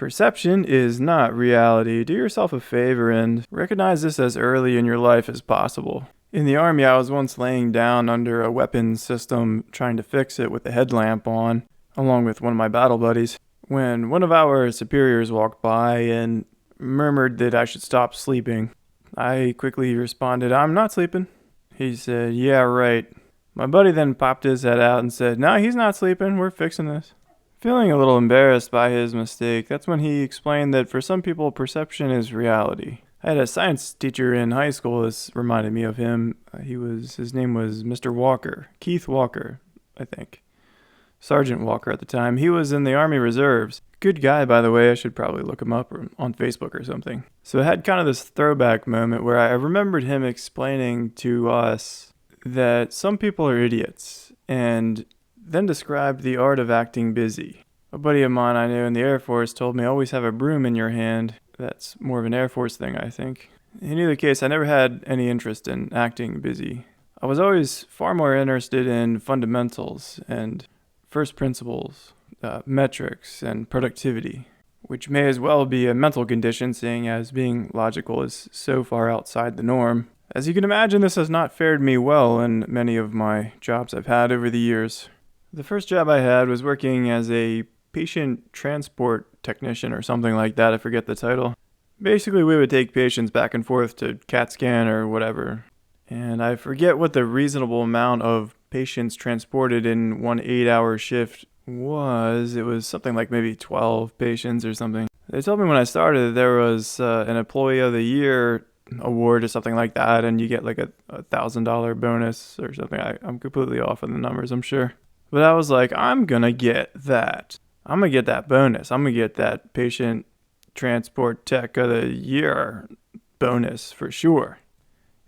Perception is not reality. Do yourself a favor and recognize this as early in your life as possible. In the Army, I was once laying down under a weapons system trying to fix it with the headlamp on, along with one of my battle buddies, when one of our superiors walked by and murmured that I should stop sleeping. I quickly responded, "I'm not sleeping." He said, "Yeah, right." My buddy then popped his head out and said, "No, he's not sleeping. We're fixing this." Feeling a little embarrassed by his mistake, that's when he explained that for some people, perception is reality. I had a science teacher in high school. This reminded me of him. His name was Mr. Walker, Keith Walker, I think. Sergeant Walker at the time. He was in the Army Reserves. Good guy, by the way. I should probably look him up on Facebook or something. So I had kind of this throwback moment where I remembered him explaining to us that some people are idiots, and then described the art of acting busy. A buddy of mine I knew in the Air Force told me, always have a broom in your hand. That's more of an Air Force thing, I think. In either case, I never had any interest in acting busy. I was always far more interested in fundamentals and first principles, metrics, and productivity, which may as well be a mental condition, seeing as being logical is so far outside the norm. As you can imagine, this has not fared me well in many of my jobs I've had over the years. The first job I had was working as a patient transport technician or something like that. I forget the title. Basically, we would take patients back and forth to CAT scan or whatever. And I forget what the reasonable amount of patients transported in one 8-hour shift was. It was something like maybe 12 patients or something. They told me when I started there was an Employee of the Year award or something like that, and you get like a $1,000 bonus or something. I'm completely off on the numbers, I'm sure. But I was like, I'm going to get that. I'm going to get that bonus. I'm going to get that patient transport tech of the year bonus for sure.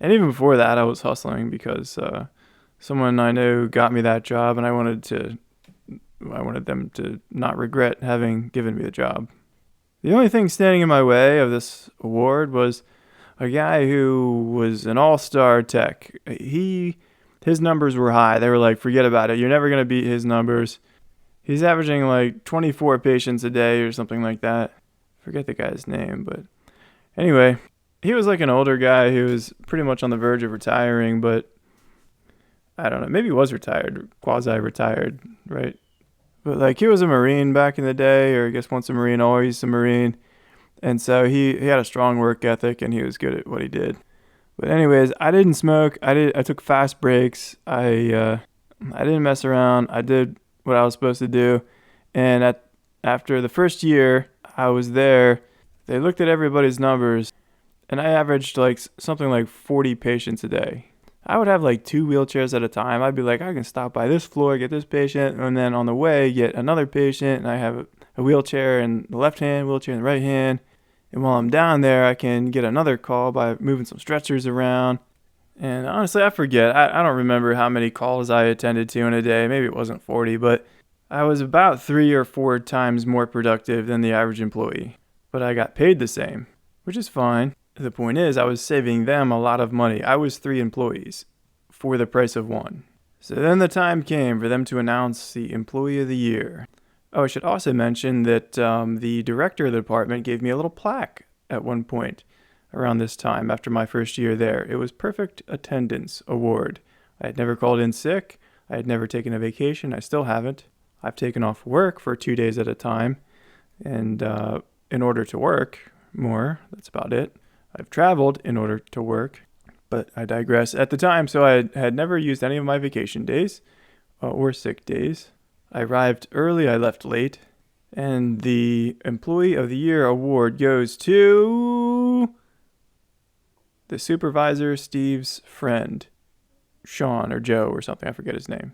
And even before that, I was hustling because someone I knew got me that job, and I wanted them to not regret having given me the job. The only thing standing in my way of this award was a guy who was an all-star tech. His numbers were high. They were like, forget about it. You're never going to beat his numbers. He's averaging like 24 patients a day or something like that. Forget the guy's name, but anyway, he was like an older guy who was pretty much on the verge of retiring, but I don't know, maybe he was retired, quasi-retired, right? But like he was a Marine back in the day, or I guess once a Marine, always a Marine. And so he had a strong work ethic and he was good at what he did. But anyways, I didn't smoke. I took fast breaks. I didn't mess around. I did what I was supposed to do. And after the first year I was there, they looked at everybody's numbers, and I averaged like something like 40 patients a day. I would have like 2 wheelchairs at a time. I'd be like, I can stop by this floor, get this patient, and then on the way get another patient, and I have a wheelchair in the left hand, wheelchair in the right hand. And while I'm down there, I can get another call by moving some stretchers around. And honestly, I forget. I don't remember how many calls I attended to in a day. Maybe it wasn't 40, but I was about 3 or 4 times more productive than the average employee. But I got paid the same, which is fine. The point is, I was saving them a lot of money. I was 3 employees for the price of 1. So then the time came for them to announce the Employee of the Year. Oh, I should also mention that the director of the department gave me a little plaque at one point around this time after my first year there. It was Perfect Attendance Award. I had never called in sick. I had never taken a vacation. I still haven't. I've taken off work for 2 days at a time, and in order to work more, that's about it. I've traveled in order to work, but I digress. At the time, so I had never used any of my vacation days or sick days. I arrived early, I left late, and the Employee of the Year award goes to the supervisor, Steve's friend, Sean or Joe or something, I forget his name.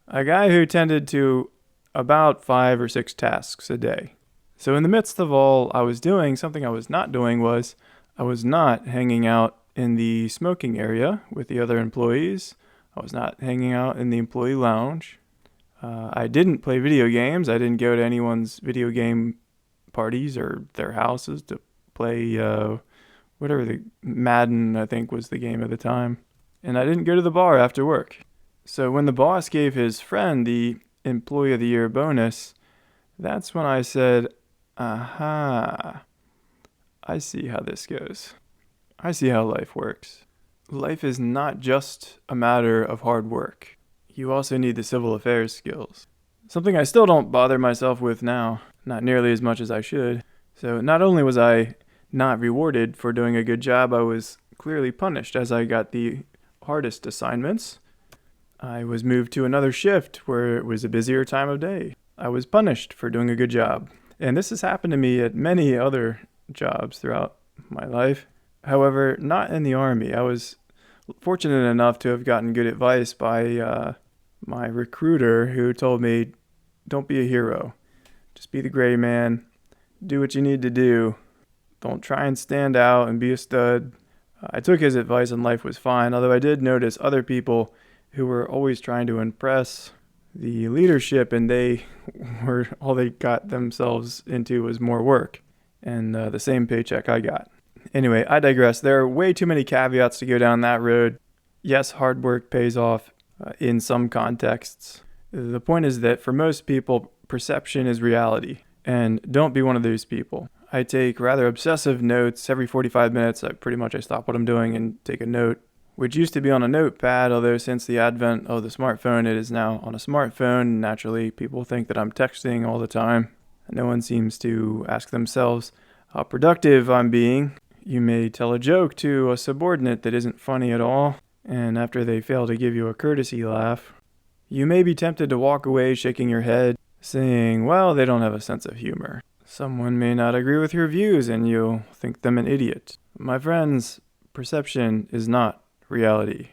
A guy who tended to about 5 or 6 tasks a day. So in the midst of all I was doing, something I was not doing was I was not hanging out in the smoking area with the other employees. I was not hanging out in the employee lounge. I didn't play video games. I didn't go to anyone's video game parties or their houses to play whatever the Madden, I think, was the game at the time. And I didn't go to the bar after work. So when the boss gave his friend the Employee of the Year bonus, that's when I said, Aha. I see how this goes. I see how life works. Life is not just a matter of hard work. You also need the civil affairs skills. Something I still don't bother myself with now, not nearly as much as I should. So not only was I not rewarded for doing a good job, I was clearly punished as I got the hardest assignments. I was moved to another shift where it was a busier time of day. I was punished for doing a good job. And this has happened to me at many other jobs throughout my life. However, not in the Army. I was fortunate enough to have gotten good advice by my recruiter, who told me, don't be a hero. Just be the gray man. Do what you need to do. Don't try and stand out and be a stud. I took his advice and life was fine, although I did notice other people who were always trying to impress the leadership, and all they got themselves into was more work and the same paycheck I got. Anyway, I digress. There are way too many caveats to go down that road. Yes, hard work pays off in some contexts. The point is that for most people, perception is reality, and don't be one of those people. I take rather obsessive notes every 45 minutes. I stop what I'm doing and take a note, which used to be on a notepad, although since the advent of the smartphone, it is now on a smartphone. Naturally, people think that I'm texting all the time. No one seems to ask themselves how productive I'm being. You may tell a joke to a subordinate that isn't funny at all, and after they fail to give you a courtesy laugh, you may be tempted to walk away shaking your head, saying, well, they don't have a sense of humor. Someone may not agree with your views and you'll think them an idiot. My friends, perception is not reality.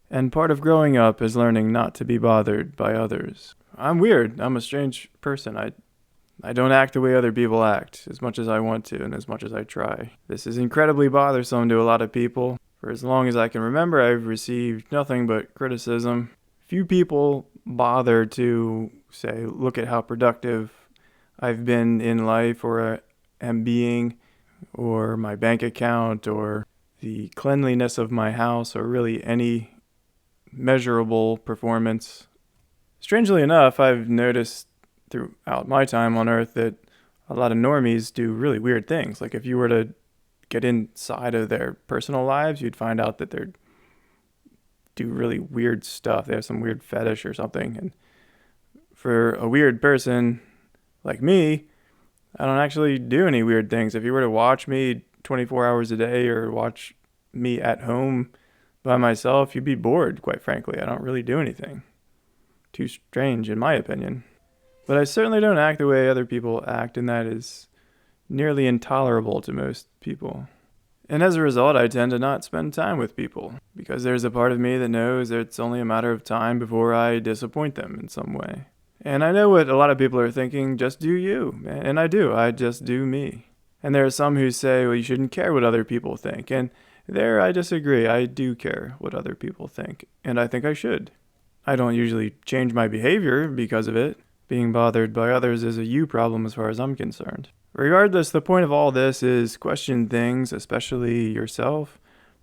And part of growing up is learning not to be bothered by others. I'm weird. I'm a strange person. I don't act the way other people act, as much as I want to and as much as I try. This is incredibly bothersome to a lot of people. For as long as I can remember, I've received nothing but criticism. Few people bother to say, look at how productive I've been in life or am being, or my bank account, or the cleanliness of my house, or really any measurable performance. Strangely enough, I've noticed throughout my time on Earth that a lot of normies do really weird things. Like if you were to get inside of their personal lives, you'd find out that they're do really weird stuff. They have some weird fetish or something. And for a weird person like me, I don't actually do any weird things. If you were to watch me 24 hours a day or watch me at home by myself, you'd be bored, quite frankly. I don't really do anything too strange, in my opinion. But I certainly don't act the way other people act, and that is nearly intolerable to most people. And as a result, I tend to not spend time with people, because there's a part of me that knows that it's only a matter of time before I disappoint them in some way. And I know what a lot of people are thinking, just do you. And I do, I just do me. And there are some who say, well, you shouldn't care what other people think. And there I disagree. I do care what other people think, and I think I should. I don't usually change my behavior because of it. Being bothered by others is a you problem as far as I'm concerned. Regardless, the point of all this is question things, especially yourself,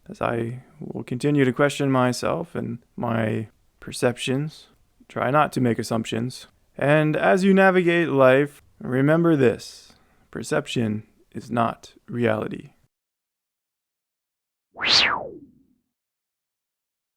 as I will continue to question myself and my perceptions. Try not to make assumptions. And as you navigate life, remember this: perception is not reality.